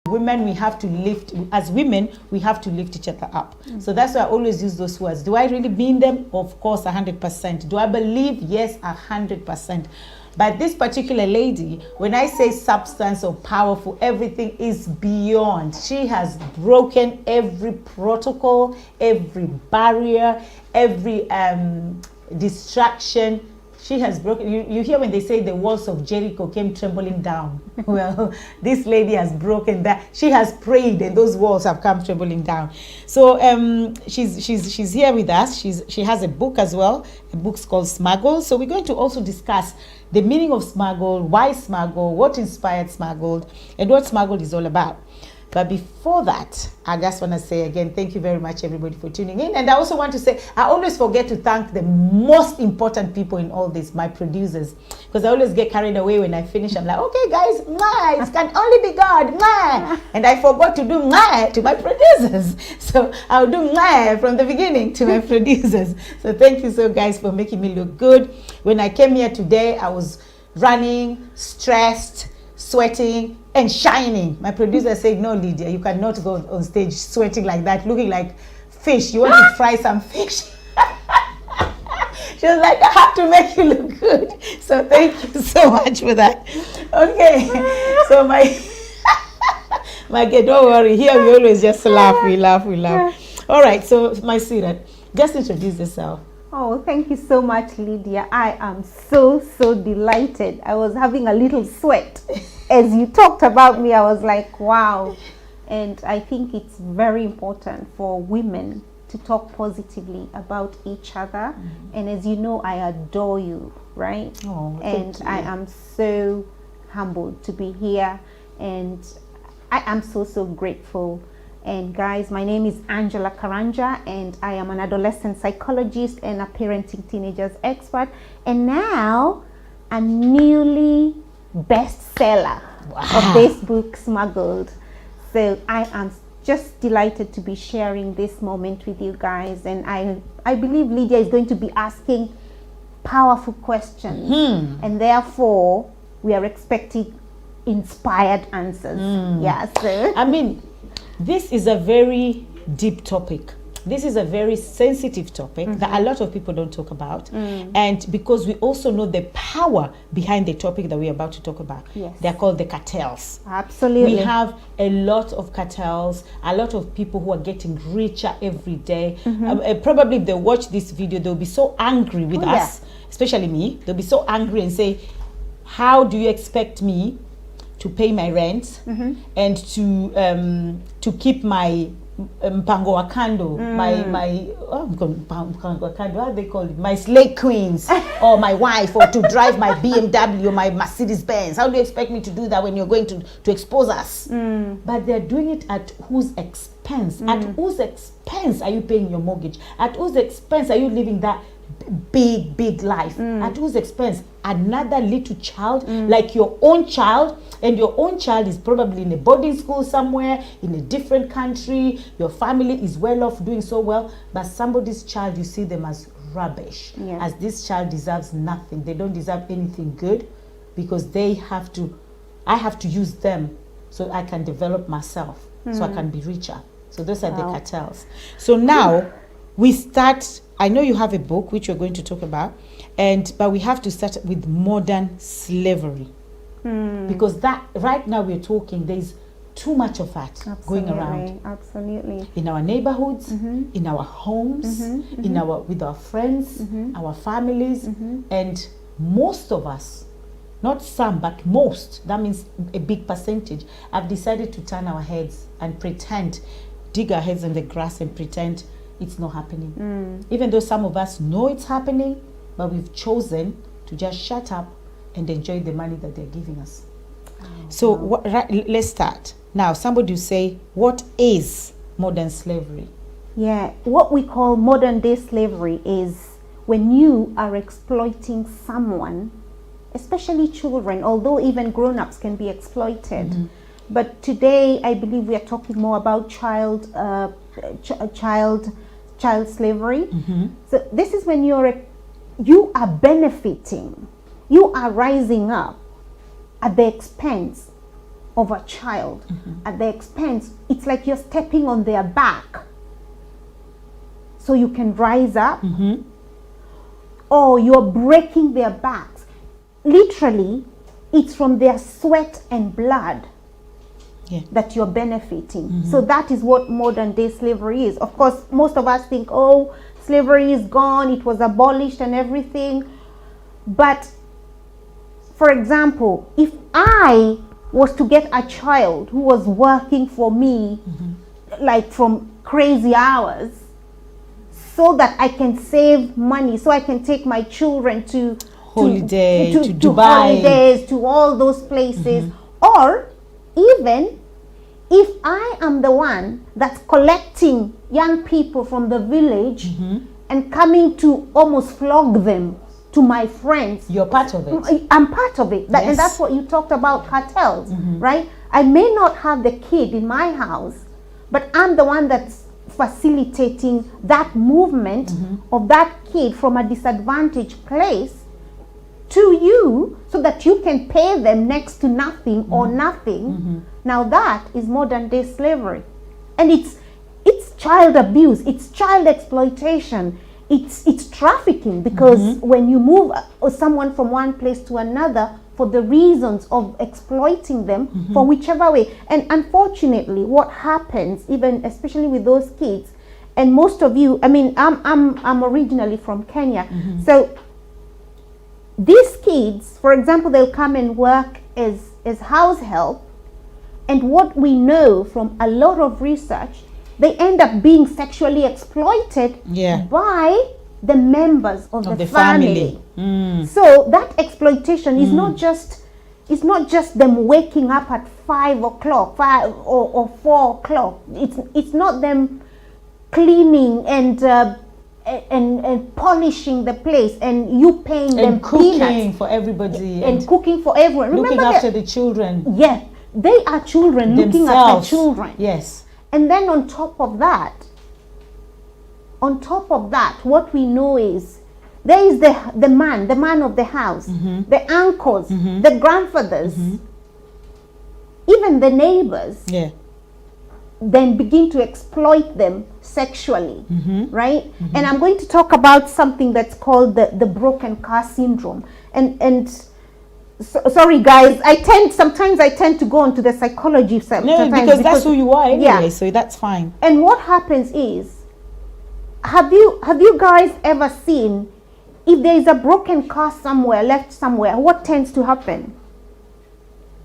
Women, we have to lift, as women, we have to lift each other up. So that's why I always use those words. Do I really mean them? Of course, 100%. Do I believe? Yes, 100%. But this particular lady, when I say substance or powerful, everything is beyond. She has broken every protocol, every barrier, every distraction. She has broken, you hear when they say the walls of Jericho came trembling down. Well, this lady has broken that. She has prayed and those walls have come trembling down. So she's here with us. She has a book as well. The book's called Smuggled. So we're going to also discuss the meaning of smuggled, why smuggled, what inspired smuggled, and what smuggled is all about. But before that, I just want to say again, thank you very much, everybody, for tuning in. And I also want to say, I always forget to thank the most important people in all this, my producers. Because I always get carried away when I finish. I'm like, okay, guys, it can only be God. And I forgot to do to my producers. So I'll do from the beginning to my producers. So thank you so, guys, for making me look good. When I came here today, I was running, stressed, sweating, and shining. My producer said, no, Lydia, you cannot go on stage sweating like that, looking like fish. You want to fry some fish? She was like, I have to make you look good. So thank you so much for that. Okay, so my kid, don't worry. Here we always just laugh, we laugh. All right, so my sweetheart, just introduce yourself. Oh, thank you so much, Lydia. I am so delighted. I was having a little sweat. As you talked about me, I was like, wow. And I think it's very important for women to talk positively about each other. And as you know, I adore you, right? Oh, and I am so humbled to be here. And I am so grateful. And guys, my name is Angela Karanja, and I am an adolescent psychologist and a parenting teenagers expert. And now a newly bestseller of this book, Smuggled. So I am just delighted to be sharing this moment with you guys. And I believe Lydia is going to be asking powerful questions. And therefore, we are expecting inspired answers. Yeah, so. I mean, this is a very deep topic. This is a very sensitive topic that a lot of people don't talk about. And because we also know the power behind the topic that we're about to talk about. Yes. They're called the cartels. Absolutely. We have a lot of cartels, a lot of people who are getting richer every day. Probably if they watch this video, they'll be so angry with us, especially me. They'll be so angry and say, how do you expect me to pay my rent and to keep my mpango wa kando, how they call it, my slave queens, or my wife, or to drive my BMW or my Mercedes Benz? How do you expect me to do that when you're going to expose us? But they're doing it at whose expense? At whose expense are you paying your mortgage? At whose expense are you living that big life? At whose expense? Another little child, like your own child, and your own child is probably in a boarding school somewhere in a different country. Your family is well off, doing so well, but somebody's child, you see them as rubbish, as this child deserves nothing. They don't deserve anything good, because I have to use them so I can develop myself, so I can be richer. So those are the cartels. So now we start. I know you have a book which we're going to talk about, but we have to start with modern slavery, because that right now we're talking, there's too much of that going around. Absolutely. In our neighborhoods, in our homes, with our friends, our families, and most of us, not some, but most, that means a big percentage, have decided to turn our heads and pretend, dig our heads in the grass and pretend it's not happening. Even though some of us know it's happening, but we've chosen to just shut up and enjoy the money that they're giving us. So let's start. Now, somebody will say, what is modern slavery? Yeah, what we call modern day slavery is when you are exploiting someone, especially children, although even grown-ups can be exploited. But today, I believe we are talking more about child slavery. So this is when you are benefiting, you are rising up at the expense of a child at the expense. It's like you're stepping on their back so you can rise up, or you're breaking their backs. Literally, it's from their sweat and blood that you're benefiting. So that is what modern day slavery is. Of course, most of us think, oh, slavery is gone, it was abolished and everything. But for example, if I was to get a child who was working for me like from crazy hours, so that I can save money, so I can take my children to holiday, to Dubai, to holidays, to all those places, or even if I am the one that's collecting young people from the village and coming to almost flog them to my friends. You're part of it. I'm part of it. And that's what you talked about, cartels, right? I may not have the kid in my house, but I'm the one that's facilitating that movement of that kid from a disadvantaged place to you, so that you can pay them next to nothing or nothing. Now that is modern day slavery, and it's child abuse, it's child exploitation, it's trafficking, because when you move someone from one place to another for the reasons of exploiting them for whichever way. And unfortunately, what happens, even especially with those kids, and most of you, I mean, I'm originally from Kenya, so these kids, for example, they'll come and work as house help, and what we know from a lot of research, they end up being sexually exploited by the members of the family. So that exploitation is not just them waking up at 5 o'clock, 5 or 4 o'clock. It's not them cleaning and polishing the place and you paying them cooking peanuts for everybody and cooking for everyone. Looking after the children. Yeah, they are children looking after children. Yes. And then on top of that, what we know is there is the man of the house, the uncles, the grandfathers, even the neighbors, then begin to exploit them sexually, right? And I'm going to talk about something that's called the broken car syndrome. And sorry guys, sometimes I tend to go into the psychology sometimes, because that's who you are anyway, so that's fine. And what happens is, have you guys ever seen, if there is a broken car somewhere, left somewhere, what tends to happen?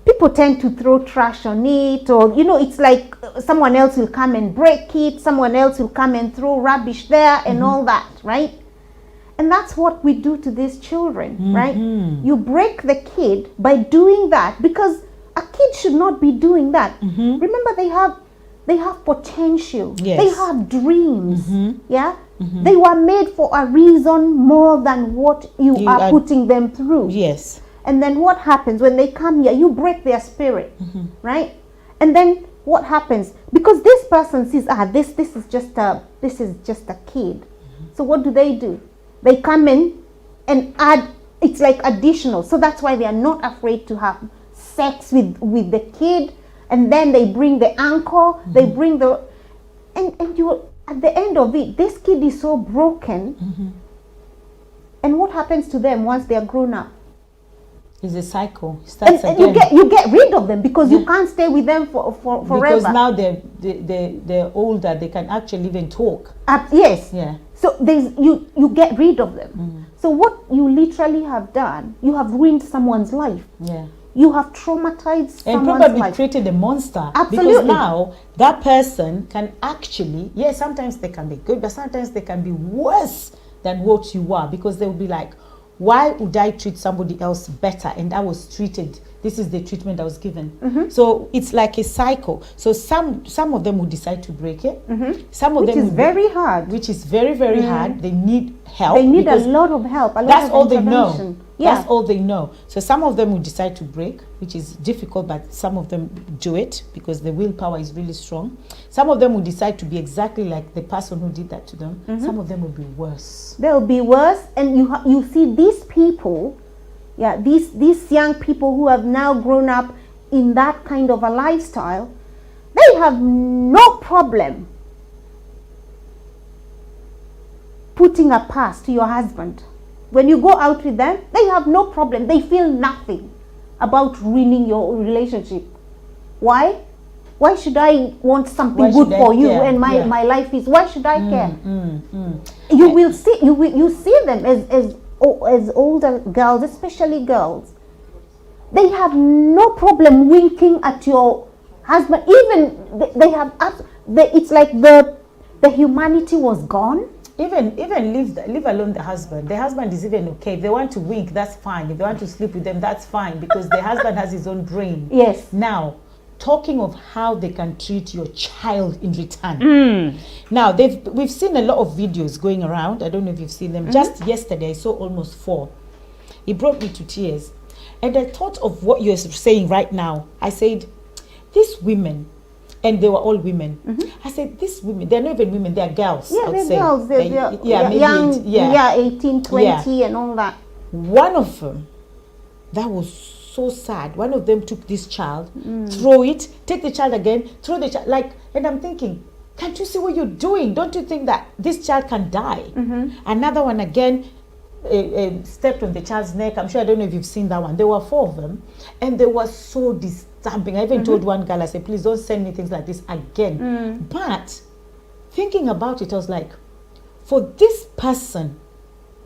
People tend to throw trash on it, or it's like someone else will come and break it, someone else will come and throw rubbish there and all that, right? And that's what we do to these children, right? You break the kid by doing that, because a kid should not be doing that. Remember, they have potential. They have dreams. They were made for a reason more than what you are putting them through. Yes. And then what happens when they come here? You break their spirit, right? And then what happens? Because this person sees, this is just a kid. So what do? They come in and add. It's like additional. So that's why they are not afraid to have sex with the kid. And then they bring the uncle. They bring and you, at the end of it, this kid is so broken. And what happens to them once they are grown up? It's a cycle. It starts and again. you get rid of them, because you can't stay with them for forever. Because now they're older, they can actually even talk. Yes. Yeah. So you get rid of them. So what you literally have done, you have ruined someone's life. Yeah. You have traumatized someone's life. And probably created a monster. Absolutely. Because now that person can actually, sometimes they can be good, but sometimes they can be worse than what you are, because they will be like, why would I treat somebody else better? And I was treated, this is the treatment I was given. So it's like a cycle. So some of them will decide to break it. Some of them is very hard. Which is very, very hard. They need help. They need a lot of help. That's all they know. That's all they know. So some of them will decide to break, which is difficult, but some of them do it because the willpower is really strong. Some of them will decide to be exactly like the person who did that to them. Some of them will be worse. They'll be worse, and you see these people, these young people who have now grown up in that kind of a lifestyle, they have no problem putting a pass to your husband. When you go out with them, they have no problem. They feel nothing about ruining your relationship. Why? Why should I want something good for you and my life is, why should I care? You will see, you see them as older girls, especially girls. They have no problem winking at your husband. Even they have, it's like the humanity was gone. Even leave alone the husband. The husband is even okay. If they want to wink, that's fine. If they want to sleep with them, that's fine, because the husband has his own brain. Yes. Now, talking of how they can treat your child in return. Now, we've seen a lot of videos going around. I don't know if you've seen them. Just yesterday, I saw almost 4. It brought me to tears. And I thought of what you're saying right now. I said, these women, and they were all women. I said, these women, they're not even women, they're girls. Yeah, they're girls. They're young, 18, 20 and all that. One of them, that was so sad. One of them took this child, throw it, take the child again, throw the child. Like, and I'm thinking, can't you see what you're doing? Don't you think that this child can die? Another one again, stepped on the child's neck. I'm sure, I don't know if you've seen that one. There were 4 of them, and they were so disturbing. I even told one girl, I said, please don't send me things like this again. But thinking about it, I was like, for this person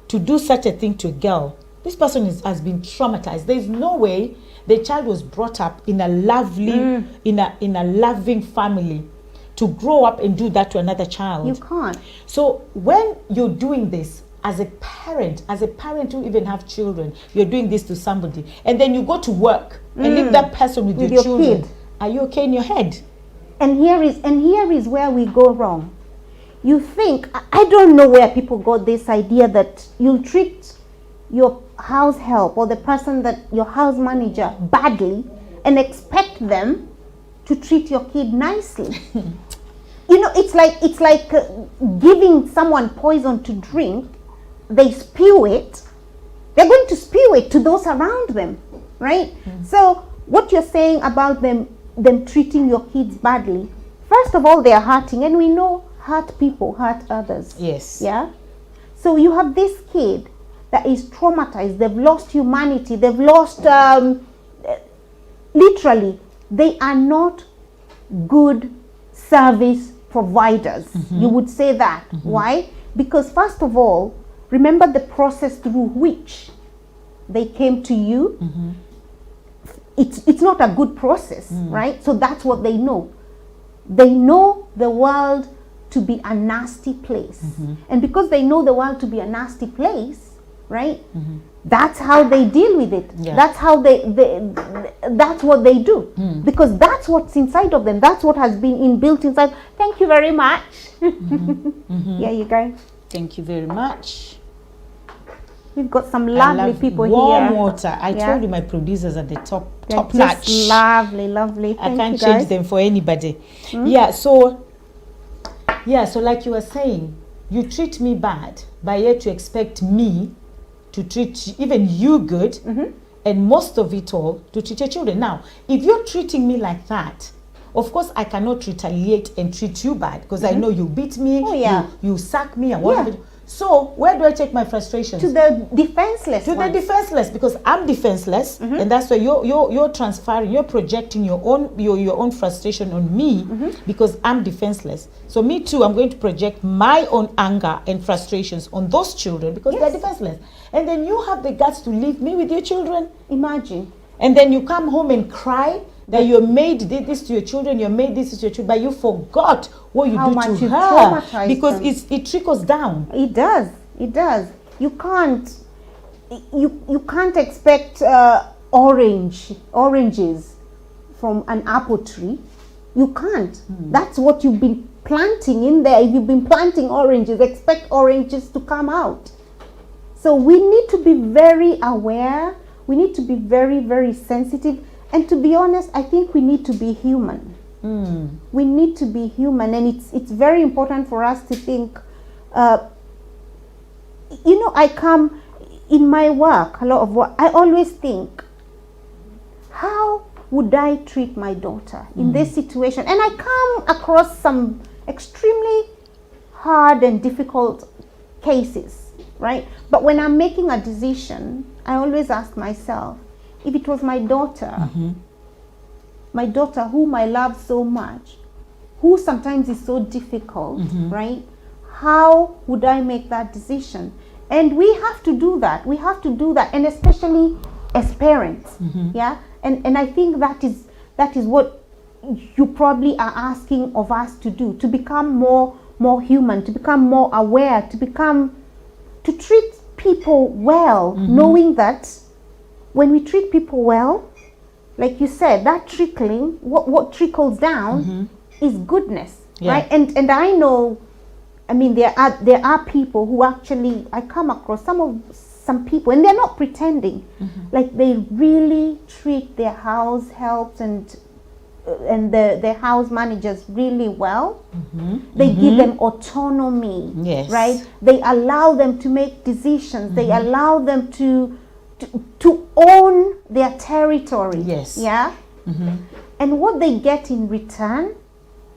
to do such a thing to a girl, this person has been traumatized. There's no way the child was brought up in a lovely, in a loving family, to grow up and do that to another child. You can't. So when you're doing this as a parent who even have children, you're doing this to somebody, and then you go to work and leave that person with your children. Kid. Are you okay in your head? And here is where we go wrong. You think, I don't know where people got this idea that you'll treat your house help or the person that your house manager badly and expect them to treat your kid nicely. You know, it's like giving someone poison to drink. They spew it, they're going to spew it to those around them, right? So what you're saying about them treating your kids badly, first of all, they are hurting, and we know hurt people hurt others. Yes. Yeah. So you have this kid that is traumatized. They've lost humanity. They've lost, literally, they are not good service providers. You would say that. Why? Because first of all, remember the process through which they came to you. It's not a good process, right? So that's what they know. They know the world to be a nasty place. And because they know the world to be a nasty place, right? That's how they deal with it. That's how that's what they do. Because that's what's inside of them. That's what has been inbuilt inside. Thank you very much. Yeah, you go. Thank you very much. We've got some lovely people here. Warm water. I told you my producers are the top notch. Lovely, lovely. I can't change them for anybody. Yeah, so like you were saying, you treat me bad, but yet you expect me to treat even you good, and most of it all to treat your children. Now, if you're treating me like that, of course I cannot retaliate and treat you bad, because I know you beat me, you sack me and whatever. So where do I take my frustrations? To the defenseless. To the defenseless, because I'm defenseless, and that's why you're transferring, you're projecting your own frustration on me, because I'm defenseless. So me too, I'm going to project my own anger and frustrations on those children because they're defenseless. And then you have the guts to leave me with your children. Imagine. And then you come home and cry that you made this to your children, you made this to your children, but you forgot what you do to her, because it trickles down. It does. It does. You can't expect oranges from an apple tree. You can't. That's what you've been planting in there. If you've been planting oranges, expect oranges to come out. So we need to be very aware. We need to be very, very sensitive. And to be honest, I think we need to be human. We need to be human, and it's very important for us to think. You know, I come in my work, a lot of work. I always think, how would I treat my daughter in this situation? And I come across some extremely hard and difficult cases, right? But when I'm making a decision, I always ask myself, if it was my daughter whom I love so much, who sometimes is so difficult, right? How would I make that decision? And we have to do that. We have to do that, and especially as parents, yeah. And I think that is what you probably are asking of us to do, to become more human, to become more aware, to treat people well, knowing that when we treat people well, like you said, that trickling, what trickles down is goodness, right? And I know, I mean, there are people who actually, I come across some people, and they're not pretending, like they really treat their house helps and the house managers really well. They give them autonomy, right? They allow them to make decisions. They allow them to own their territory. Yeah. And what they get in return,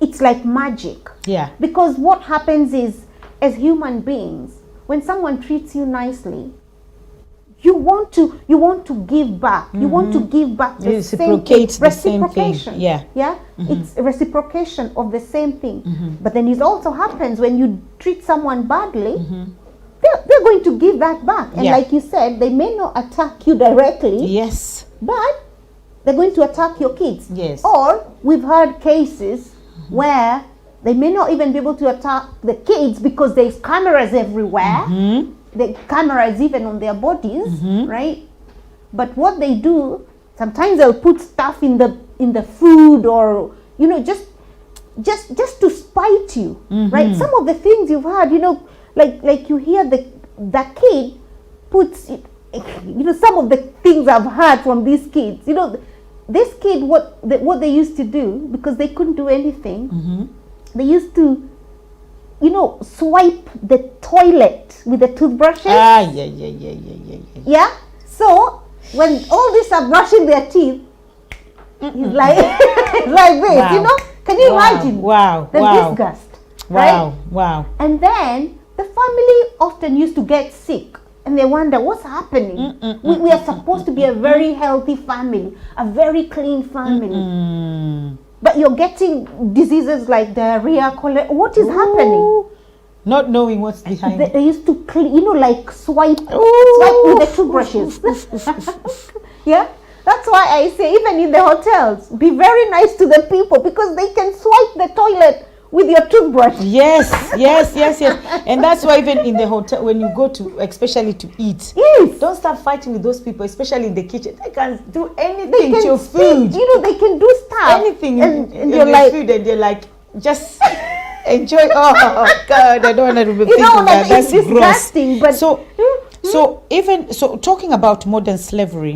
it's like magic. Yeah. Because what happens is, as human beings, when someone treats you nicely, you want to give back. You want to give back the same thing. Reciprocation. Yeah. Yeah. It's a reciprocation of the same thing. But then it also happens when you treat someone badly, they're going to give that back. And like you said, they may not attack you directly. Yes. But they're going to attack your kids. Yes. Or we've heard cases where they may not even be able to attack the kids because there's cameras everywhere. The cameras even on their bodies, right? But what they do, sometimes they'll put stuff in the food, or just to spite you, right? Some of the things you've heard, like you hear the kid puts, some of the things I've heard from these kids, this kid, what they used to do, because they couldn't do anything, they used to swipe the toilet with the toothbrushes. Yeah. So when all these are brushing their teeth, he's like like this. Can you imagine? The disgust. Right? Wow. And then the family often used to get sick, and they wonder what's happening. We are supposed to be a very healthy family, a very clean family. But you're getting diseases like diarrhea, cholera. What is happening? Not knowing what's behind. They used to clean, like swipe with the toothbrushes. Yeah, that's why I say, even in the hotels, be very nice to the people, because they can swipe the toilet with your toothbrush. Yes. And that's why even in the hotel, when you go to, especially to eat, don't start fighting with those people, especially in the kitchen. They can do anything to your food. They can do stuff. Anything in your food, and they're like, just enjoy. Oh God, I don't want to be thinking that. That's disgusting. But so talking about modern slavery,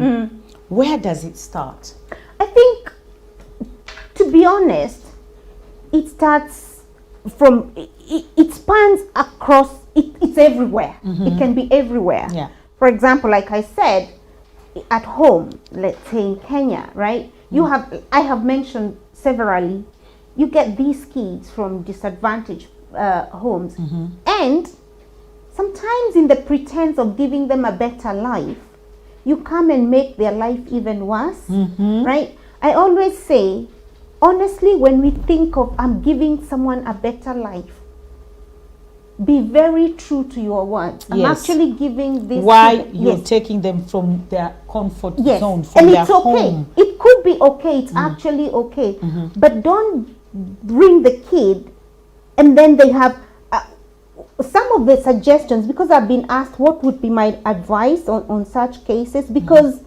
where does it start? I think, to be honest, it starts from, it spans across, it's everywhere. It can be everywhere. Yeah. For example, like I said, at home, let's say in Kenya, right? I have mentioned severally, you get these kids from disadvantaged homes. And sometimes in the pretense of giving them a better life, you come and make their life even worse, right? I always say, honestly, when we think of, I'm giving someone a better life, be very true to your words. I'm actually giving this. Why you're taking them from their comfort zone, from and their it's okay. home. It could be okay. It's actually okay. But don't bring the kid, and then they have some of the suggestions, because I've been asked what would be my advice on such cases, because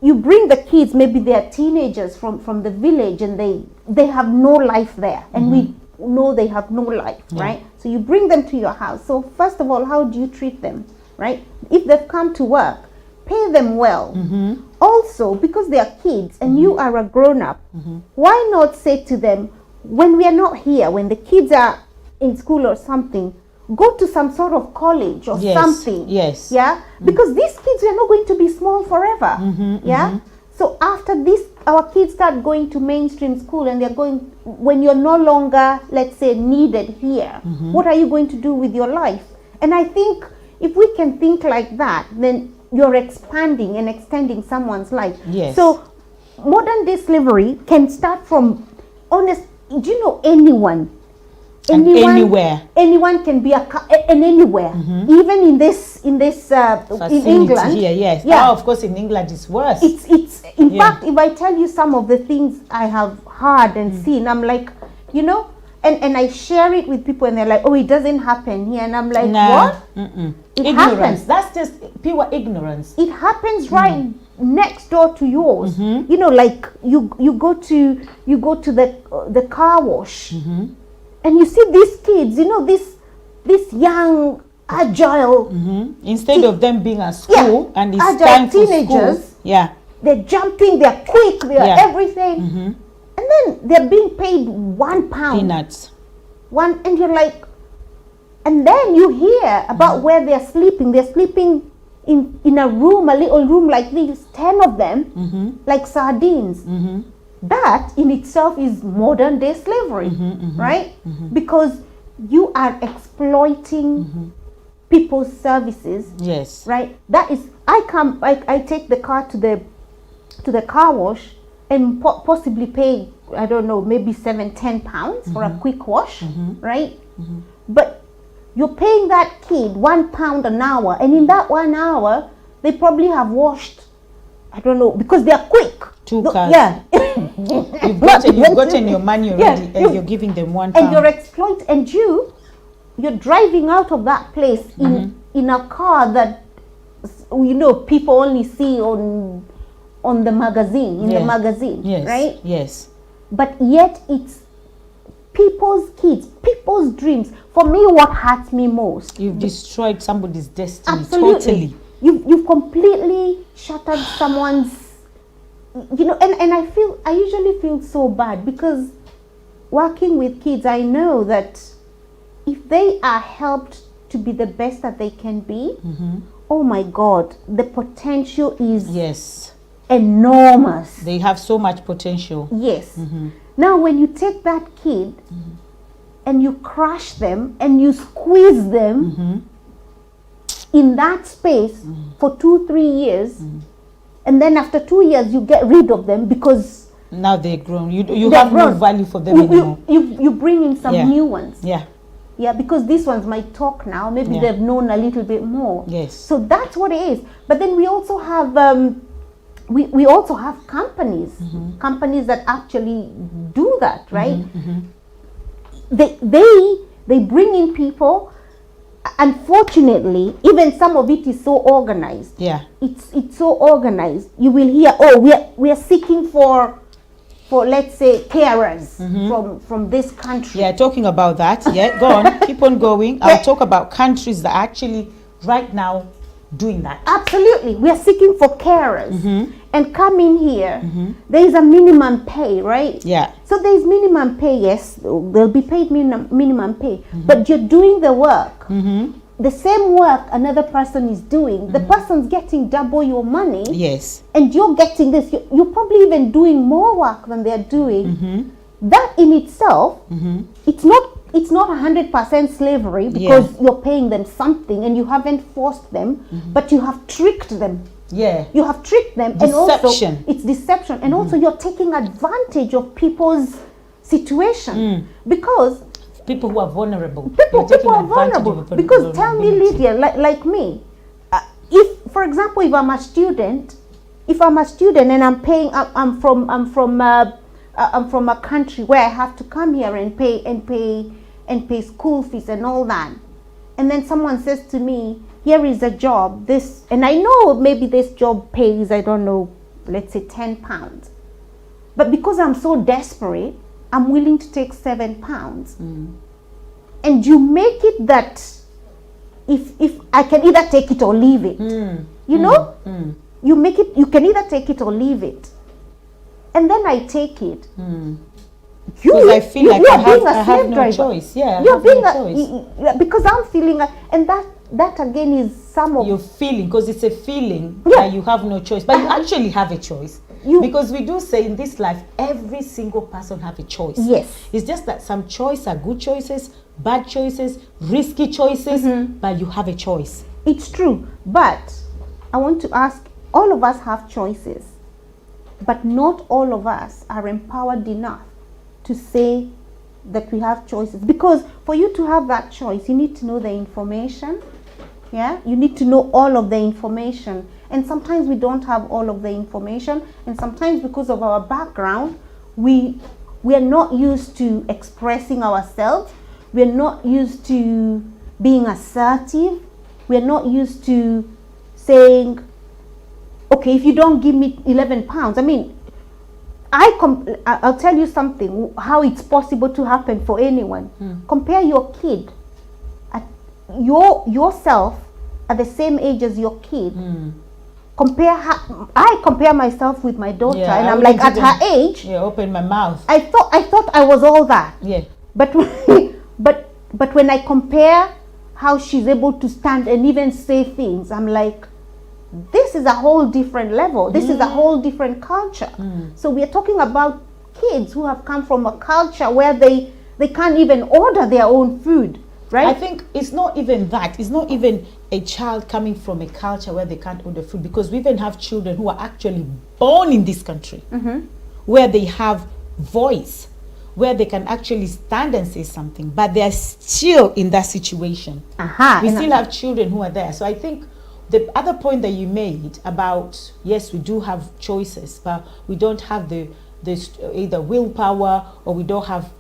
you bring the kids, maybe they're teenagers from the village, and they have no life there, and we know they have no life, right? So you bring them to your house. So first of all, how do you treat them, right? If they've come to work, pay them well. Also, because they are kids and you are a grown-up, why not say to them, when we are not here, when the kids are in school or something, go to some sort of college or something. Yeah, because these kids are not going to be small forever. So after this, our kids start going to mainstream school, and they're going, when you're no longer, let's say, needed here, what are you going to do with your life? And I think if we can think like that, then you're expanding and extending someone's life. Yes. So modern day slavery can start from, do you know anyone? Anywhere. Anyone can be anywhere. Even in England. Here, yes. Yeah. Oh, of course, in England it's worse. It's in fact, if I tell you some of the things I have heard and seen, I'm like, you know, and I share it with people, and they're like, oh, it doesn't happen here, and I'm like, what? It Ignorance. happens. That's just pure ignorance. It happens right next door to yours. You know, like you go to the car wash. And you see these kids, you know, this young, agile. Instead of them being at school, and it's agile time for teenagers. school. Yeah. They're jumping, they're quick, they're everything. And then they're being paid £1. Peanuts. And you're like, and then you hear about where they're sleeping. They're sleeping in a room, a little room like this, 10 of them, like sardines. That in itself is modern day slavery, right? Because you are exploiting people's services. Yes. Right? That is, I take the car to the car wash and possibly pay, I don't know, maybe £7-10 for a quick wash, right? But you're paying that kid £1 an hour, and in that 1 hour, they probably have washed, I don't know, because they are quick. 2 cars. Yeah. You've gotten your money already, and you're giving them £1. And you're exploiting, and you're driving out of that place in a car that, you know, people only see on the magazine, the magazine, yes. right? Yes. But yet it's people's kids, people's dreams. For me, what hurts me most, You've destroyed somebody's destiny. absolutely, Totally. You've completely shattered someone's, you know, and I usually feel so bad, because working with kids, I know that if they are helped to be the best that they can be, oh my God, the potential is enormous. They have so much potential. Yes. Now, when you take that kid and you crush them and you squeeze them in that space for 2-3 years, and then after 2 years you get rid of them because now they're grown. You have no value for them anymore. You bring in some new ones. Yeah, because these ones might talk now. Maybe they've known a little bit more. Yes. So that's what it is. But then we also have we also have companies that actually do that, right? They bring in people. Unfortunately, even some of it is so organized. Yeah. It's so organized. You will hear, oh, we are seeking for let's say carers from this country. Yeah, talking about that. Yeah, go on, keep on going. I'll talk about countries that are actually right now doing that. Absolutely, we are seeking for carers and come in here. There is a minimum pay, right? Yeah. So there is minimum pay. Yes, they'll be paid minimum pay, but you're doing the work. The same work another person is doing, the person's getting double your money. Yes. And you're getting this. You're probably even doing more work than they're doing. That in itself, it's not 100% slavery, because you're paying them something and you haven't forced them, but you have tricked them. Yeah. You have tricked them. Deception. And also it's deception. And also you're taking advantage of people's situation, because people who are vulnerable. People are vulnerable. Because tell me, Lydia, like me, if, for example, if I'm a student and I'm paying, I'm from a country where I have to come here and pay school fees and all that, and then someone says to me, here is a job, this, and I know maybe this job pays, I don't know, let's say £10, but because I'm so desperate, I'm willing to take £7. And you make it that if I can either take it or leave it, you know, you make it, you can either take it or leave it, and then I take it. Because I feel like I have no choice. Yeah, you're being choice. Because I'm feeling, and that again is some of you're feeling, because it's a feeling that you have no choice, but you actually have a choice. Because we do say in this life, every single person have a choice. Yes. It's just that some choices are good choices, bad choices, risky choices, but you have a choice. It's true. But I want to ask, all of us have choices, but not all of us are empowered enough to say that we have choices. Because for you to have that choice, you need to know the information. Yeah, you need to know all of the information. And sometimes we don't have all of the information. And sometimes because of our background, we are not used to expressing ourselves. We're not used to being assertive. We're not used to saying, okay, if you don't give me 11 pounds, I mean, I'll tell you something, how it's possible to happen for anyone. Compare your kid, yourself at the same age as your kid. I compare myself with my daughter, and I'm like, at her age, open my mouth. I thought I was all that. Yeah. But but when I compare how she's able to stand and even say things, I'm like, this is a whole different level. This is a whole different culture. So we are talking about kids who have come from a culture where they can't even order their own food, right? I think it's not even that. It's not even a child coming from a culture where they can't order food, because we even have children who are actually born in this country, where they have voice, where they can actually stand and say something, but they are still in that situation. We still have children who are there. So I think the other point that you made about, yes, we do have choices, but we don't have the either willpower, or we don't have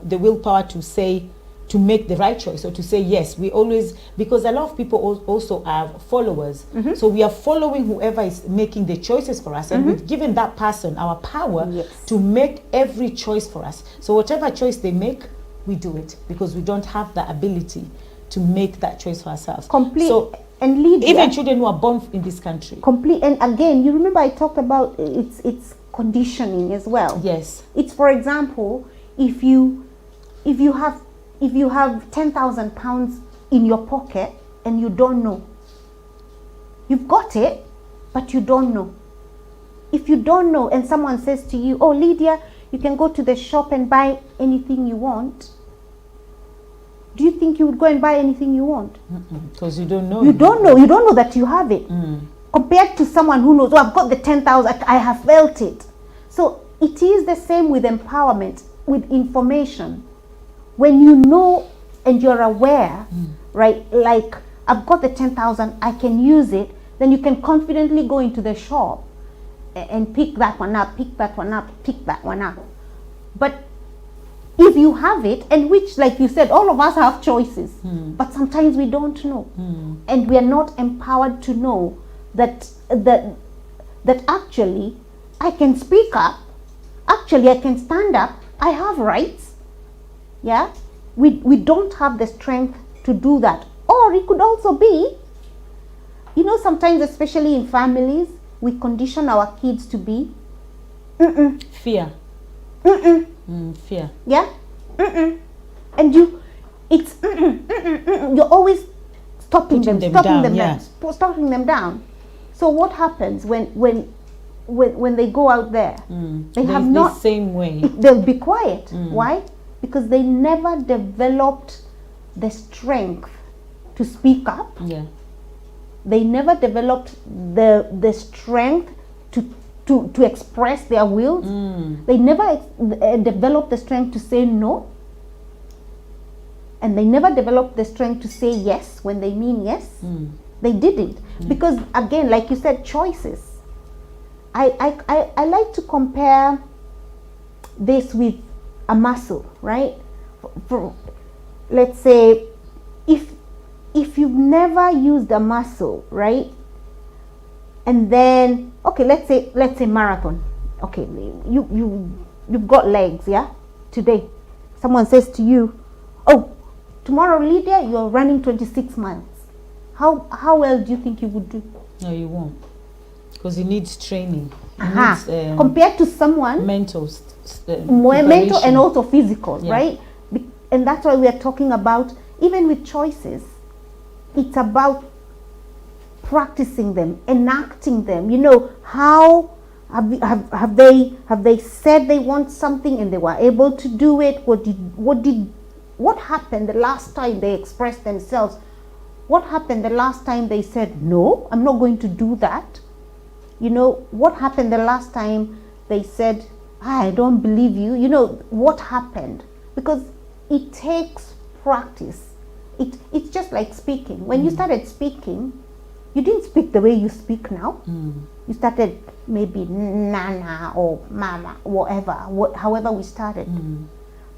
the willpower to make the right choice, or to say yes. We always, because a lot of people also are followers, so we are following whoever is making the choices for us, and we've given that person our power to make every choice for us. So whatever choice they make, we do it, because we don't have the ability to make that choice for ourselves. So, and lead even children who are born in this country. And again, you remember I talked about it's conditioning as well. Yes. It's, for example, if you have 10,000 pounds in your pocket and you don't know, you've got it, but you don't know. If you don't know and someone says to you, oh, Lydia, you can go to the shop and buy anything you want, do you think you would go and buy anything you want? Because you don't know. You don't know that you have it. Compared to someone who knows, oh, I've got the 10,000, I have felt it. So it is the same with empowerment, with information. When you know and you're aware, right, like, I've got the 10,000, I can use it, then you can confidently go into the shop and pick that one up, pick that one up, pick that one up. But if you have it, and which, like you said, all of us have choices, but sometimes we don't know. And we are not empowered to know that actually I can speak up, actually I can stand up, I have rights. Yeah, we don't have the strength to do that. Or it could also be, you know, sometimes, especially in families, we condition our kids to be fear. Fear. Yeah. And you're always stopping them down. So what happens when they go out there? They have not the same way. They'll be quiet. Why? Because they never developed the strength to speak up. Yeah. They never developed the strength to express their wills. They never developed the strength to say no. And they never developed the strength to say yes when they mean yes. They didn't. Because again, like you said, choices. I like to compare this with a muscle, right? For let's say, if you've never used a muscle, right? And then, okay, let's say marathon. Okay, you've got legs, yeah? Today, someone says to you, oh, tomorrow, Lydia, you're running 26 miles. How well do you think you would do? No, you won't. Because it needs training. Compared to someone mental and also physical, right? And that's why we are talking about, even with choices, it's about practicing them, enacting them. You know, how Have they said they want something and they were able to do it? What happened the last time they expressed themselves? What happened the last time they said, no, I'm not going to do that? You know, what happened the last time they said, I don't believe you? You know, what happened? Because it takes practice. It's just like speaking. When you started speaking, you didn't speak the way you speak now. You started maybe nana or mama, whatever, however we started.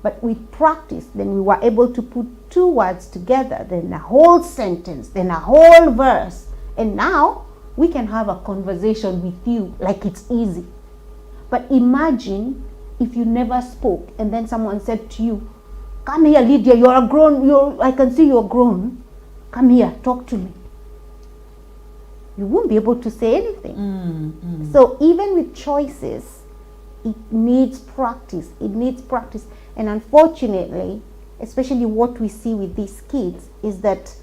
But with practice, then we were able to put two words together, then a whole sentence, then a whole verse. And now we can have a conversation with you like it's easy. But imagine if you never spoke and then someone said to you, come here, Lydia, I can see you're grown. Come here, talk to me. You won't be able to say anything. So even with choices, it needs practice. It needs practice. And unfortunately, especially what we see with these kids is that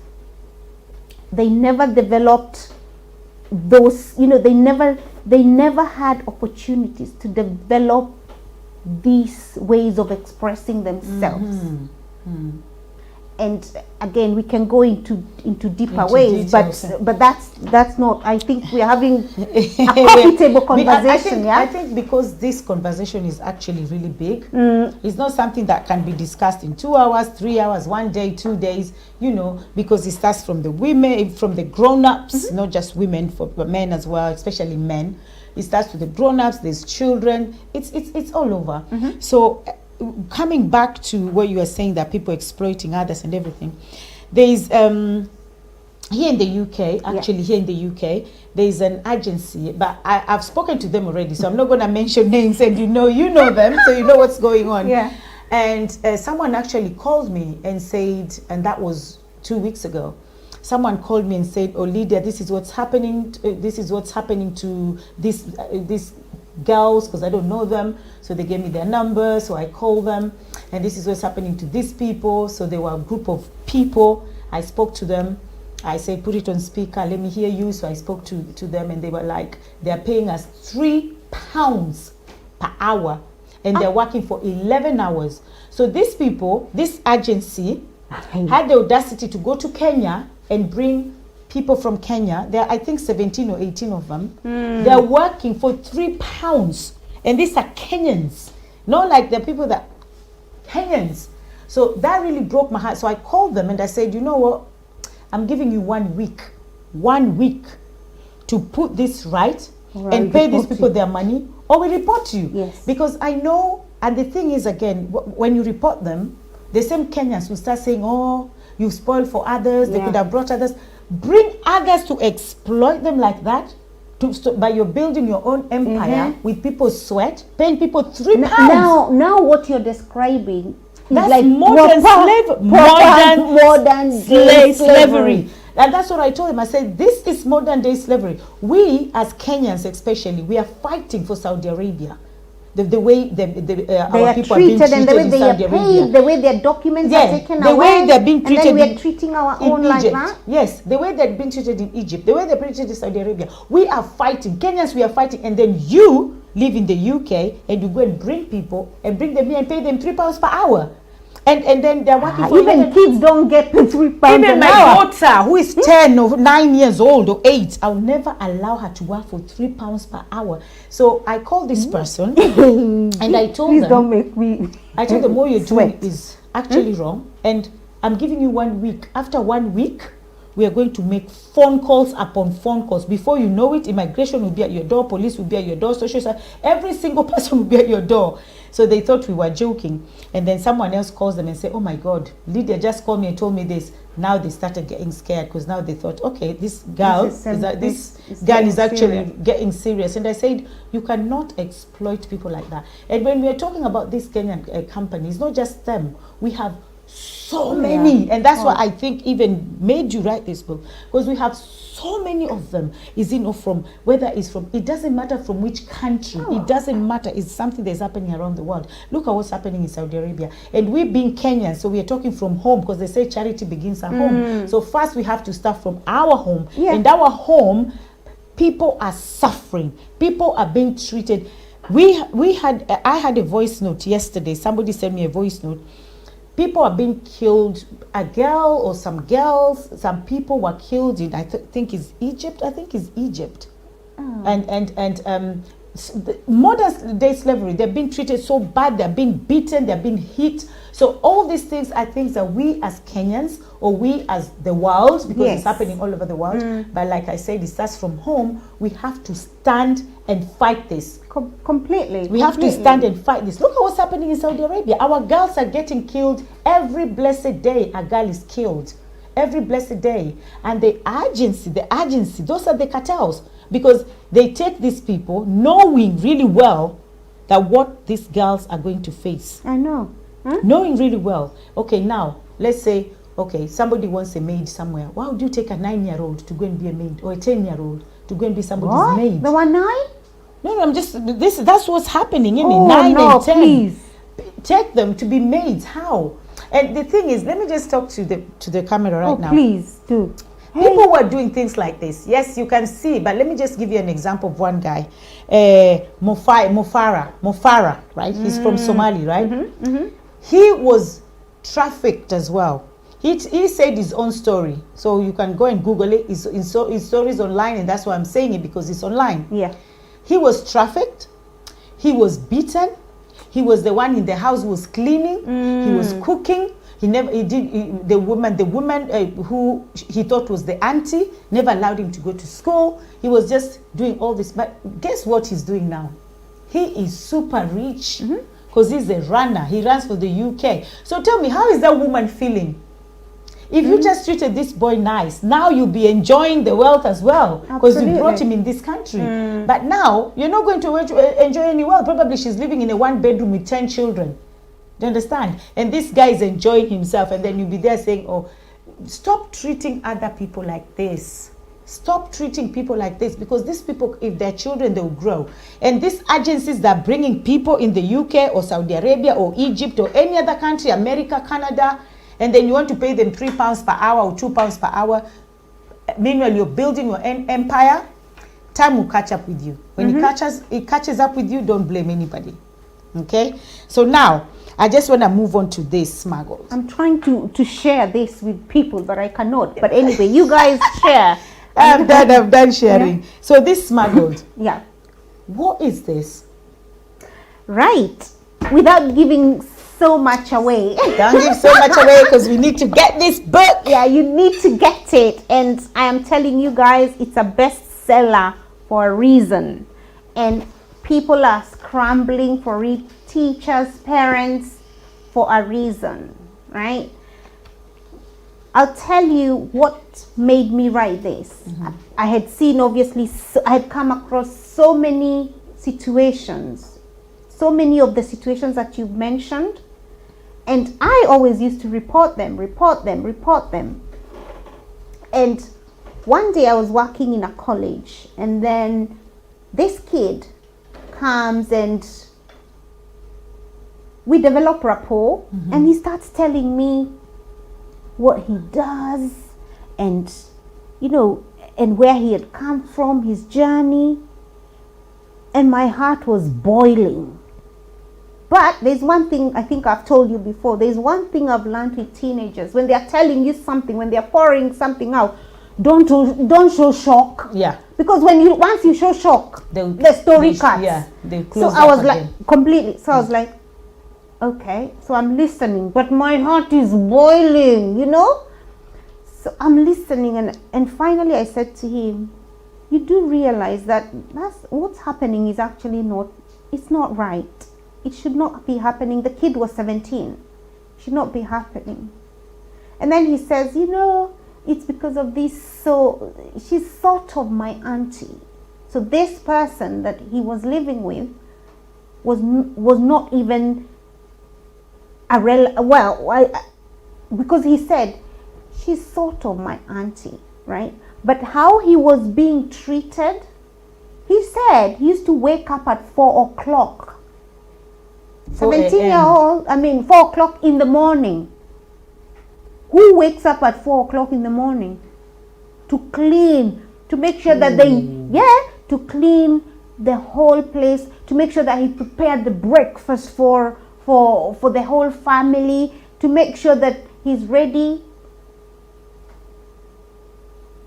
they never developed those, you know, they never had opportunities to develop these ways of expressing themselves. And again, we can go into deeper ways, but that's not. I think we're having a coffee table conversation. I think because this conversation is actually really big. It's not something that can be discussed in 2 hours, 3 hours, 1 day, 2 days. You know, because it starts from the women, from the grown-ups, not just women, but men as well, especially men. It starts with the grown-ups. There's children. It's all over. So. Coming back to what you were saying, that people exploiting others and everything, there's here in the UK, actually here in the UK, there's an agency, but I've spoken to them already, so I'm not going to mention names, and you know them, so you know what's going on. And someone actually called me and said, and that was 2 weeks ago, someone called me and said, oh Lydia, this is what's happening to this girls, because I don't know them, so they gave me their number, so I called them, and this is what's happening to these people. So they were a group of people. I spoke to them. I said, put it on speaker, let me hear you. So I spoke to them, and they were like, they're paying us £3 per hour, and they're working for 11 hours. So these people, this agency had the audacity to go to Kenya and bring people from Kenya. There are, I think, 17 or 18 of them. They're working for £3, and these are Kenyans, not like the people that Kenyans. So that really broke my heart. So I called them and I said, you know what, I'm giving you 1 week to put this right and pay these people their money, or we report you. Because I know, and the thing is, again, when you report them, the same Kenyans will start saying, oh, you spoiled for others, they could have brought others. Bring others to exploit them like that, by you're building your own empire with people's sweat, paying people £3. Now what you're describing is that's like modern slavery. And that's what I told them. I said, this is modern day slavery. We as Kenyans especially, we are fighting for Saudi Arabia. The way our people are being treated and the way they are paid, the way their documents are taken away, the way they're being treated, and then we are treating our own like that. Yes, the way they're being treated in Egypt, the way they're being treated in Saudi Arabia. We are fighting. Kenyans, we are fighting, and then you live in the UK and you go and bring people and bring them here and pay them £3 per hour. And then they're working for even kids don't get paid £3 even an my hour. daughter, who is 10 or 9 years old or 8, I'll never allow her to work for £3 per hour. So I called this person and I told them, don't make me. I told them, what you're doing is actually wrong, and I'm giving you 1 week. After 1 week, we are going to make phone calls upon phone calls. Before you know it, immigration will be at your door, police will be at your door, social service, every single person will be at your door. So they thought we were joking. And then someone else calls them and say, oh my God, Lydia just called me and told me this. Now they started getting scared, because now they thought, okay, this girl is actually getting serious. And I said, you cannot exploit people like that. And when we are talking about these Kenyan companies, not just them, we have so many, and that's why I think even made you write this book, because we have so many of them. Is from whether it's from, it doesn't matter from which country, it doesn't matter, it's something that's happening around the world. Look at what's happening in Saudi Arabia, and we being Kenyan, so we are talking from home, because they say charity begins at home. So first we have to start from our home, and our home, People are suffering. People are being treated. I had a voice note yesterday. Somebody sent me a voice note. People are being killed. A girl or some girls, some people were killed in, I think is Egypt. I think is Egypt. Oh. And modern day slavery, they're being treated so bad. They're being beaten. They're being hit. So all these things are things that we as Kenyans or we as the world, because it's happening all over the world. But like I said, it starts from home. We have to stand and fight this. Completely. We have to stand and fight this. Look at what's happening in Saudi Arabia. Our girls are getting killed every blessed day. A girl is killed every blessed day. And the agency, those are the cartels, because they take these people knowing really well that what these girls are going to face. I know. Knowing really well. Okay, now let's say, okay, somebody wants a maid somewhere. Why would you take a 9-year-old to go and be a maid, or a 10-year-old to go and be somebody's maid? The one 9? No, I'm just that's what's happening, isn't it? 9 and 10. Please. Take them to be maids. How? And the thing is, let me just talk to the camera right now. Please do. People who are doing things like this, yes, you can see, but let me just give you an example of one guy, Mofara, right? He's from Somali, right? He was trafficked as well. He said his own story, so you can go and Google it. His stories online, and that's why I'm saying it, because it's online. Yeah. He was trafficked. He was beaten. He was the one in the house who was cleaning. He was cooking. The woman who he thought was the auntie never allowed him to go to school. He was just doing all this. But guess what he's doing now? He is super rich because he's a runner. He runs for the UK. So tell me, how is that woman feeling? If you just treated this boy nice, now you'll be enjoying the wealth as well, because you brought him in this country. But now you're not going to enjoy any wealth. Probably she's living in a 1-bedroom with 10 children. Do you understand? And this guy is enjoying himself, and then you'll be there saying, oh, stop treating other people like this. Stop treating people like this, because these people, if they're children, they'll grow. And these agencies that are bringing people in the UK or Saudi Arabia or Egypt or any other country, America, Canada, and then you want to pay them £3 per hour or £2 per hour. Meanwhile, you're building your empire. Time will catch up with you. When it catches up with you, don't blame anybody. Okay? So now, I just want to move on to this smuggled. I'm trying to share this with people, but I cannot. But anyway, you guys share. I'm done sharing. Yeah. So this smuggled. Yeah. What is this? Right. Without giving so much away. Don't give so much away, because we need to get this book. Yeah, you need to get it. And I am telling you guys, it's a bestseller for a reason. And people are scrambling for it. Teachers, parents, for a reason, right? I'll tell you what made me write this. I had seen, obviously, I had come across so many situations, so many of the situations that you've mentioned, and I always used to report them. And one day I was working in a college, and then this kid comes and we develop rapport, and he starts telling me what he does, and and where he had come from, his journey, and my heart was boiling. But there's one thing I think I've told you before. There's one thing I've learned with teenagers: when they are telling you something, when they are pouring something out, don't show shock. Yeah. Because once you show shock, the story cuts. Yeah. They close. So I was like completely. So I was like, okay. So I'm listening, but my heart is boiling. So I'm listening, and finally I said to him, "You do realize that what's happening is actually not. It's not right. It should not be happening." The kid was 17. It should not be happening. And then he says, it's because of this. So she's sort of my auntie. So this person that he was living with was not even because he said she's sort of my auntie, right? But how he was being treated, he said he used to wake up at 4 o'clock. 17-year-old, 4 o'clock in the morning. Who wakes up at 4 o'clock in the morning to clean, to make sure that to clean the whole place, to make sure that he prepared the breakfast for the whole family, to make sure that he's ready.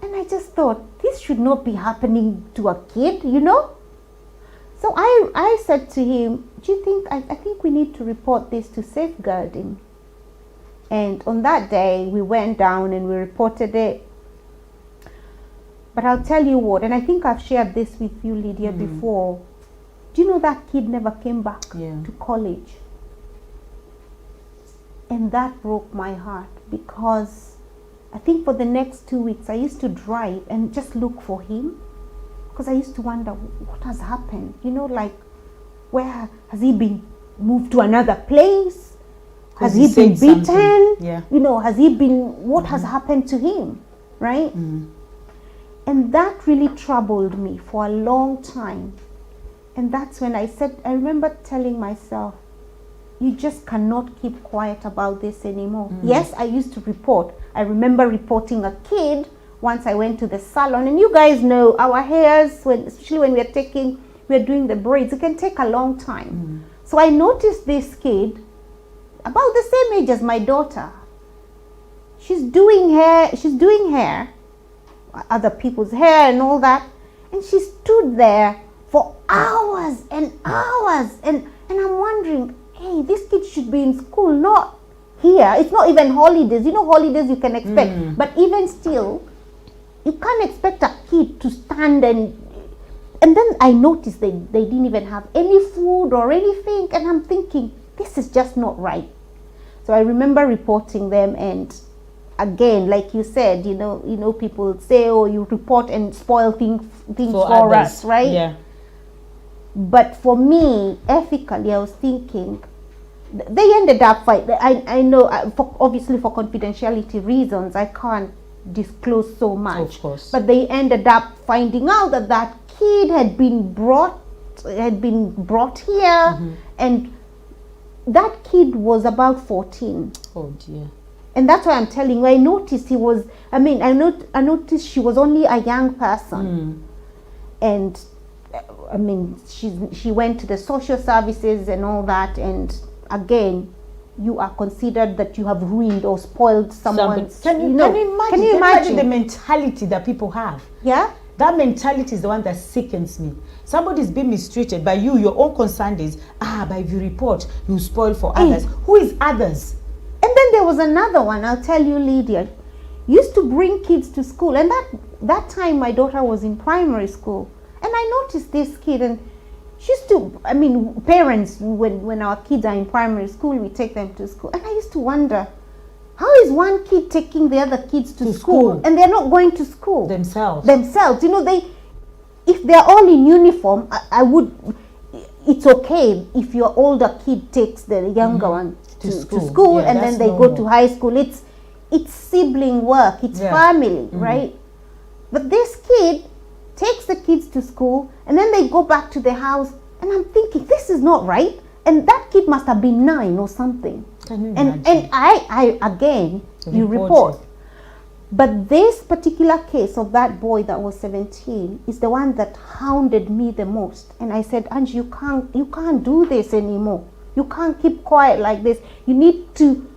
And I just thought, this should not be happening to a kid, you know. So I said to him, do you think, I think we need to report this to safeguarding. And on that day, we went down and we reported it. But I'll tell you what, and I think I've shared this with you, Lydia, before. Do you know that kid never came back to college? And that broke my heart, because I think for the next 2 weeks, I used to drive and just look for him, because I used to wonder, what has happened? You know, like, where has he been moved to another place? Has he been beaten? Yeah. You know, has he been, what has happened to him? Right? And that really troubled me for a long time. And that's when I remember telling myself, you just cannot keep quiet about this anymore. Yes, I used to report. I remember reporting a kid once I went to the salon. And you guys know our hairs, especially when we're doing the braids, it can take a long time. So I noticed this kid, about the same age as my daughter. She's doing hair, other people's hair and all that, and she stood there for hours and hours, and I'm wondering, hey, this kid should be in school, not here. It's not even holidays. You know, holidays you can expect, but even still, you can't expect a kid to stand and then I noticed they didn't even have any food or anything, and I'm thinking, this is just not right. So I remember reporting them, and again, like you said, you know, people say, oh, you report and spoil things for us, right? Yeah. But for me, ethically, I was thinking, they ended up fighting. I know, obviously for confidentiality reasons, I can't disclose so much. Of course. But they ended up finding out that kid had been brought here, and that kid was about 14. Oh dear. And that's why I'm telling you, I noticed he was, I noticed she was only a young person. And I mean, she went to the social services and all that, and again, you are considered that you have ruined or spoiled someone's. Can you imagine the mentality that people have? Yeah. That mentality is the one that sickens me. Somebody's being mistreated by you. Your own concern is, but if you report, you spoil for others. Who is others? And then there was another one, I'll tell you, Lydia. Used to bring kids to school, and that time my daughter was in primary school, and I noticed this kid, and she used to, parents, when our kids are in primary school, we take them to school, and I used to wonder, how is one kid taking the other kids to school and they're not going to school themselves? You know, if they're all in uniform, it's okay if your older kid takes the younger one to school, and then they go to high school. It's sibling work, it's family, right? But this kid takes the kids to school, and then they go back to the house, and I'm thinking, this is not right. And that kid must have been 9 or something. Can you imagine? And I again, you report. But this particular case of that boy that was 17 is the one that hounded me the most. And I said, Angie, you can't do this anymore. You can't keep quiet like this. You need to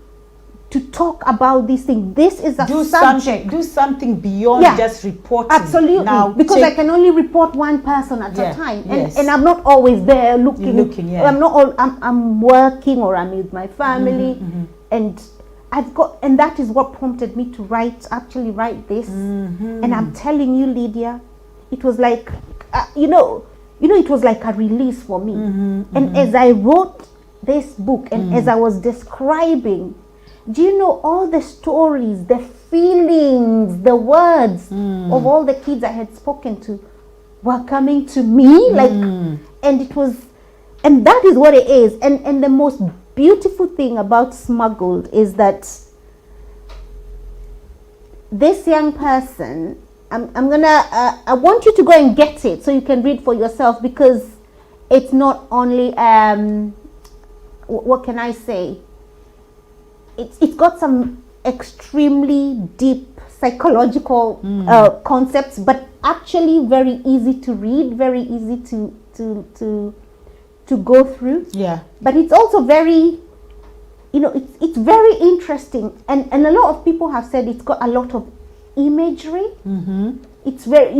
talk about these things. This is a subject. Do something beyond just reporting. Absolutely. Now, because I can only report one person at a time, and I'm not always there looking. I'm working, or I'm with my family, and and that is what prompted me to write this. And I'm telling you, Lydia, it was like, it was like a release for me. And as I wrote this book, and as I was describing, do you know, all the stories, the feelings, the words of all the kids I had spoken to were coming to me, and that is what it is. And the most beautiful thing about Smuggled is that this young person, I want you to go and get it so you can read for yourself, because it's not only, what can I say? It's got some extremely deep psychological concepts, but actually very easy to read, very easy to go through. Yeah. But it's also very, it's very interesting, and a lot of people have said it's got a lot of imagery. It's very,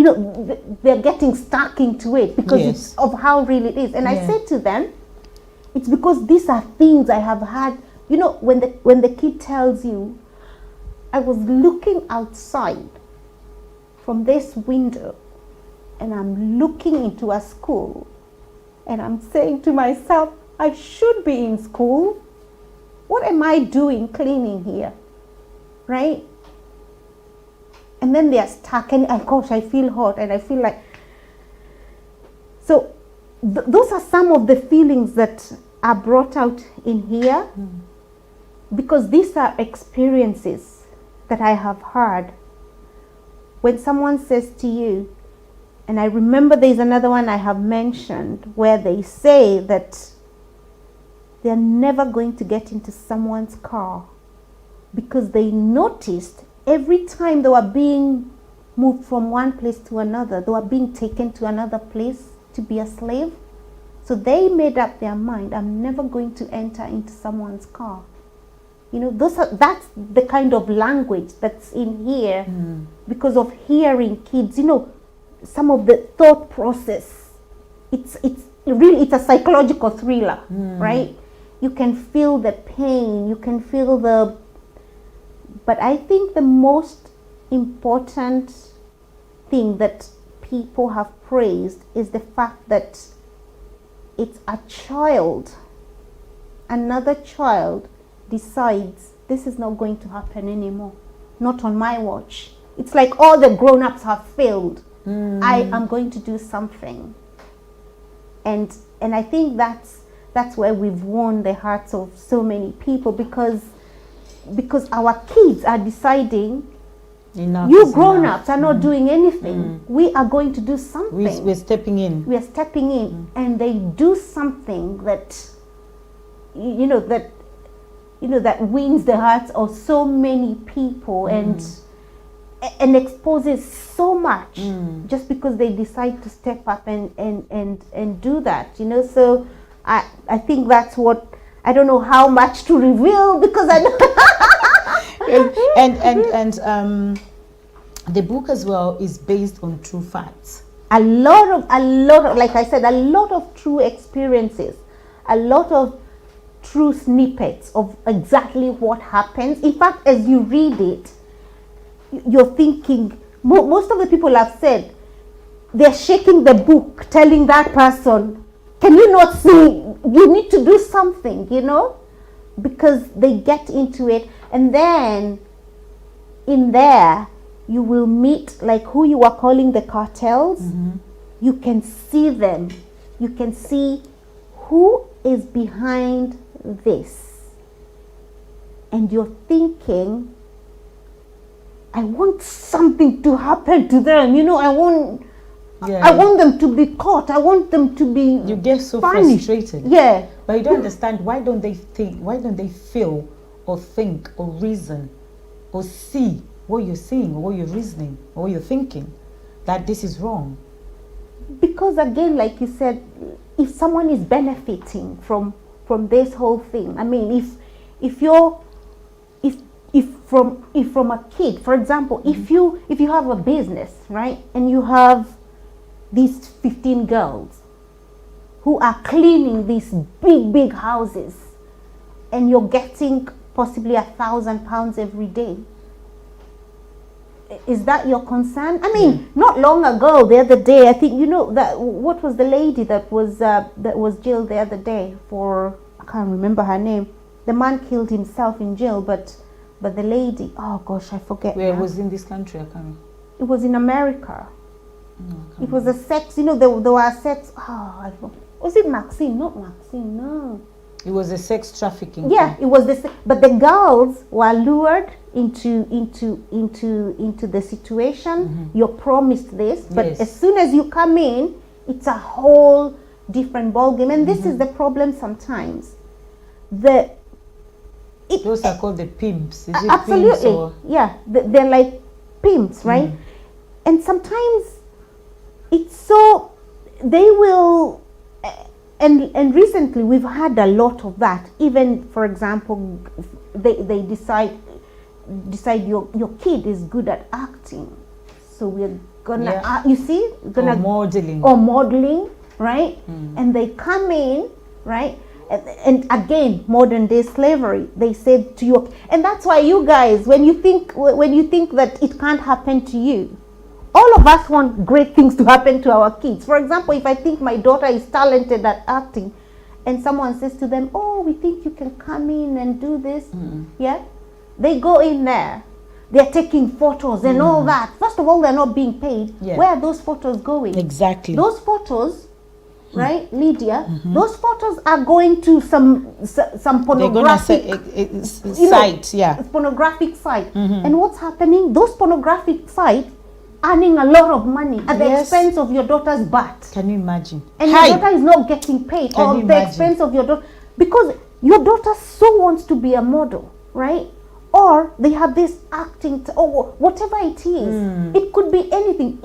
they're getting stuck into it because it's of how real it is. And I said to them, it's because these are things I have had. When the kid tells you, I was looking outside from this window and I'm looking into a school and I'm saying to myself, I should be in school. What am I doing cleaning here? Right? And then they are stuck, and gosh, I feel hot, and I feel like. So those are some of the feelings that are brought out in here, because these are experiences that I have heard. When someone says to you, and I remember there's another one I have mentioned where they say that they're never going to get into someone's car because they noticed every time they were being moved from one place to another, they were being taken to another place to be a slave. So they made up their mind, I'm never going to enter into someone's car. That's the kind of language that's in here because of hearing kids, some of the thought process. It's really, it's a psychological thriller, right? You can feel the pain, you can feel but I think the most important thing that people have praised is the fact that it's a child, another child decides this is not going to happen anymore, not on my watch. It's like all the grown-ups have failed. I am going to do something. And I think that's where we've won the hearts of so many people, because our kids are deciding, you grown-ups are not doing anything. We are going to do something. We're stepping in. We are stepping in, and they do something that, that wins the hearts of so many people and exposes so much just because they decide to step up and do that. So I think that's what, I don't know how much to reveal because I don't. and the book as well is based on true facts. A lot of, like I said, a lot of true experiences, a lot of true snippets of exactly what happens. In fact, as you read it, you're thinking, most of the people have said, they're shaking the book, telling that person, can you not see, you need to do something, because they get into it. And then in there, you will meet, like who you are calling the cartels. You can see them. You can see who is behind this. And you're thinking, I want something to happen to them. I want them to be caught. I want them to be You get so punished. frustrated. Yeah. But you don't understand, why don't they feel or think or reason or see what you're seeing or what you're reasoning or what you're thinking, that this is wrong? Because again, like you said, if someone is benefiting from this whole thing, I mean, if from a kid, for example, if you have a business, right, and you have these 15 girls who are cleaning these big houses, and you're getting possibly £1,000 every day, is that your concern? I mean, not long ago, the other day, I think that what was the lady that was jailed the other day for, I can't remember her name. The man killed himself in jail, but the lady, oh gosh, I forget. Where it was in this country? I can't remember. It was in America. No, it was a sex, there were sex. Was it Maxine? Not Maxine, no. It was a sex trafficking. Yeah, it was this. But the girls were lured into the situation. You're promised this, but as soon as you come in, it's a whole different ballgame. And this is the problem sometimes. Those are called the pimps. Absolutely, pimps, yeah. They're like pimps, right? And sometimes it's so, they will, and recently we've had a lot of that. Even, for example, they decide your kid is good at acting, so we're gonna you see, gonna or modeling, right? And they come in, right? And again, modern day slavery, they said to you, and that's why you guys, when you think that it can't happen to you, all of us want great things to happen to our kids. For example, if I think my daughter is talented at acting, and someone says to them, oh, we think you can come in and do this, they go in there, they're taking photos and all that. First of all, they're not being paid. Where are those photos going? Exactly. Those photos, right, Lydia, those photos are going to some pornographic site, pornographic site. And what's happening? Those pornographic sites earning a lot of money at the expense of your daughter's butt. Can you imagine? And your daughter is not getting paid at the expense of your daughter, because your daughter so wants to be a model, right? Or they have this acting, or whatever it is. It could be anything.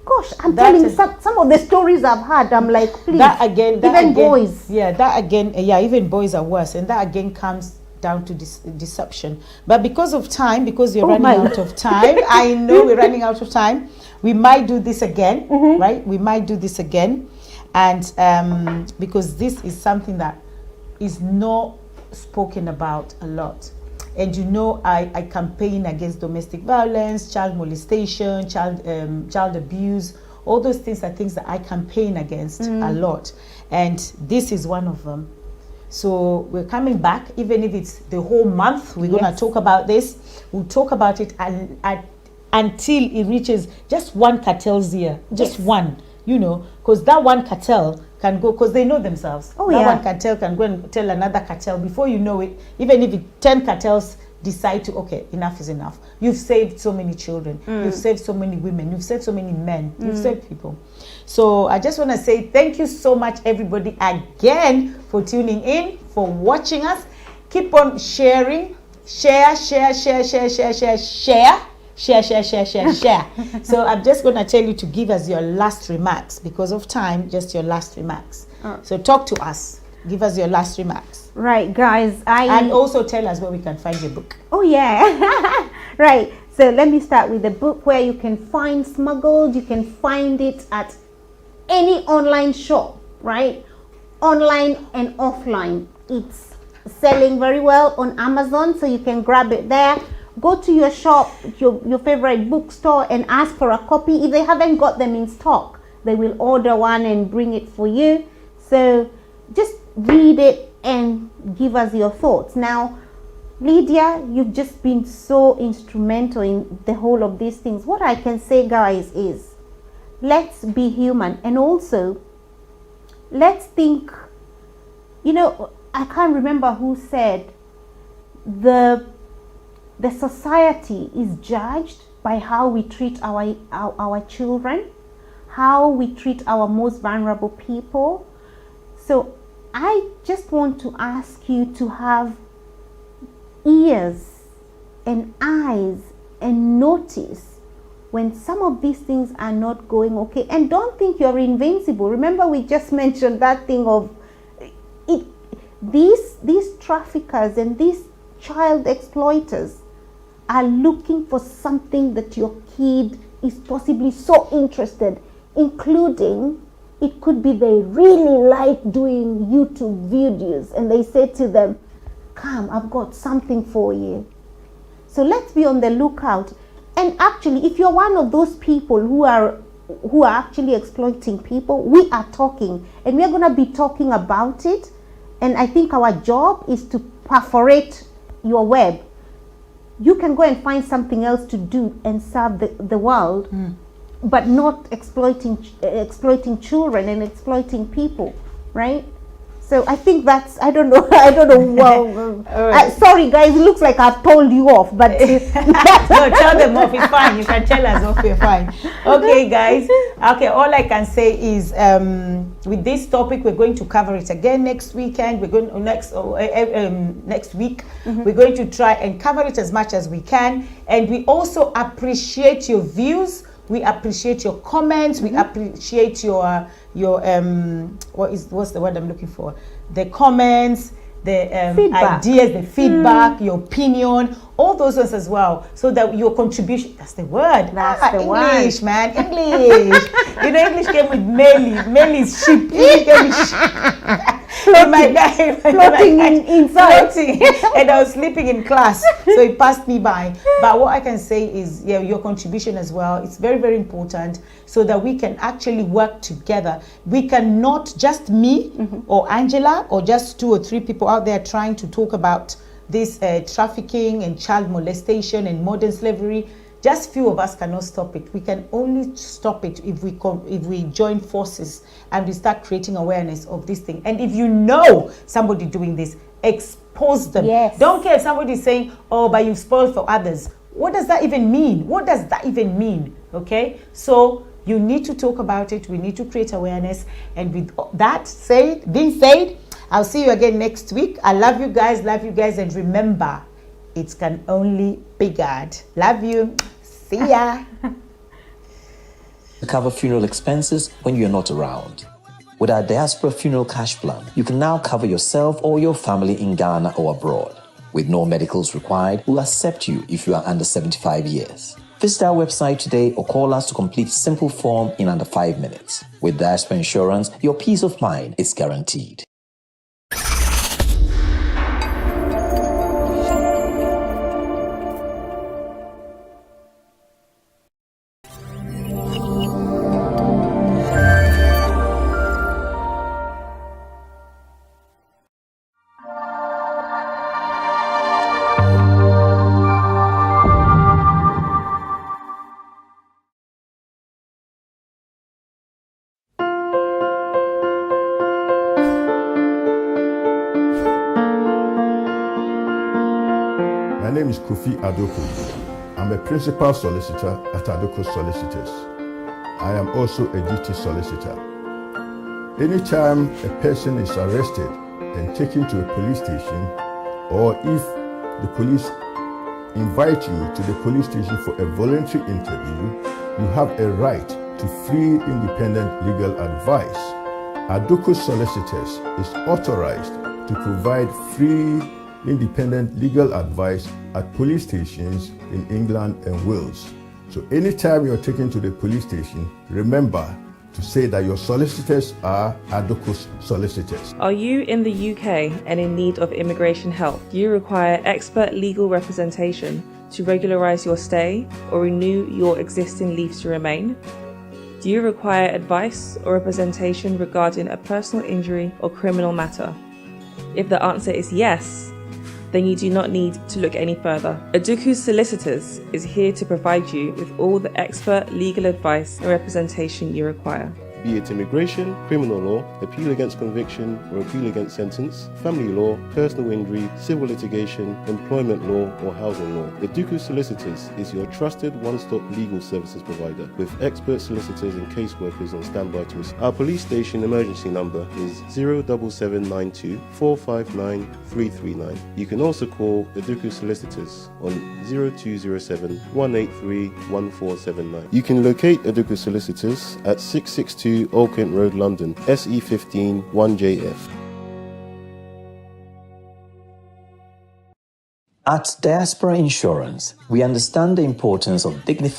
Gosh, I'm telling you, some of the stories I've had, I'm like, please. Even boys. Even boys are worse. And that again comes down to deception. But because of time, because we're running out of time, I know we're running out of time. We might do this again, right? We might do this again. And because this is something that is not spoken about a lot. And you know, I campaign against domestic violence, child molestation, child abuse. All those things are things that I campaign against a lot. And this is one of them. So we're coming back, even if it's the whole month, we're going to talk about this. We'll talk about it until it reaches just one cartel's ear. Just one, you know, because that one cartel can go, because they know themselves. One cartel can go and tell another cartel. Before you know it, even if 10 cartels decide to, okay, enough is enough. You've saved so many children. You've saved so many women. You've saved so many men. You've saved people. So I just want to say thank you so much, everybody, again, for tuning in, for watching us. Keep on sharing. Share. So I'm just going to tell you to give us your last remarks. Because of time, just your last remarks. So talk to us. Give us your last remarks. Right, guys. And also tell us where we can find your book. Oh, yeah. Right. So let me start with the book, where you can find Smuggled. You can find it at any online shop, right? Online and offline. It's selling very well on Amazon, so you can grab it there. Go to your shop, your favorite bookstore, and ask for a copy. If they haven't got them in stock, they will order one and bring it for you. So just read it and give us your thoughts. Now, Lydia, you've just been so instrumental in the whole of these things. What I can say, guys, is let's be human, and also let's think, you know, I can't remember who said the society is judged by how we treat our children, how we treat our most vulnerable people. So I just want to ask you to have ears and eyes and notice when some of these things are not going okay. And don't think you're invincible. Remember, we just mentioned that thing of it. These traffickers and these child exploiters are looking for something that your kid is possibly so interested, including, it could be they really like doing YouTube videos, and they say to them, come, I've got something for you. So let's be on the lookout. And actually, if you're one of those people who are actually exploiting people, we are talking, and we're going to be talking about it. And I think our job is to perforate your web. You can go and find something else to do and serve the world, but not exploiting children and exploiting people, right? So I think that's, I don't know. Well, right. Sorry guys, it looks like I've told you off, but no, tell them off. It's fine. You can tell us off. You're fine. Okay, guys. Okay, all I can say is with this topic, we're going to cover it again next weekend. We're going next week. We're going to try and cover it as much as we can, and we also appreciate your views. We appreciate your comments. We appreciate your what's the word I'm looking for? The comments, the ideas, the feedback, your opinion, all those ones as well, so that your contribution, that's the word. That's the English, word. man, English. You know, English came with Melly. Melly's sheep. English came with floating inside. Floating. And I was sleeping in class, so it passed me by. But what I can say is, yeah, your contribution as well, it's very, very important, so that we can actually work together. We cannot, just me or Angela or just 2 or 3 people out there trying to talk about this trafficking and child molestation and modern slavery. Just few of us cannot stop it. We can only stop it if we join forces and we start creating awareness of this thing. And if you know somebody doing this, expose them. Yes. Don't care if somebody is saying, oh, but you've spoiled for others. What does that even mean? What does that even mean? Okay, so you need to talk about it. We need to create awareness. And with that being said, I'll see you again next week. I love you guys, and remember, it can only be God. Love you. See ya. To cover funeral expenses when you're not around. With our Diaspora Funeral Cash Plan, you can now cover yourself or your family in Ghana or abroad. With no medicals required, we'll accept you if you are under 75 years. Visit our website today or call us to complete a simple form in under 5 minutes. With Diaspora Insurance, your peace of mind is guaranteed. My name is Kofi Adoko. I'm a principal solicitor at Adoko Solicitors. I am also a duty solicitor. Anytime a person is arrested and taken to a police station, or if the police invite you to the police station for a voluntary interview, you have a right to free independent legal advice. Adoko Solicitors is authorized to provide free independent legal advice at police stations in England and Wales. So anytime you're taken to the police station, remember to say that your solicitors are Adoko's solicitors. Are you in the UK and in need of immigration help? Do you require expert legal representation to regularize your stay or renew your existing leave to remain? Do you require advice or representation regarding a personal injury or criminal matter? If the answer is yes, then you do not need to look any further. Aduku Solicitors is here to provide you with all the expert legal advice and representation you require. Be it immigration, criminal law, appeal against conviction or appeal against sentence, family law, personal injury, civil litigation, employment law or housing law. Aduku Solicitors is your trusted one-stop legal services provider with expert solicitors and caseworkers on standby to assist. Our police station emergency number is 07792 459 339. You can also call Aduku Solicitors on 0207 183 1479. You can locate Aduku Solicitors at 662 Old Kent Road, London, SE15 1JF. At Diaspora Insurance, we understand the importance of dignified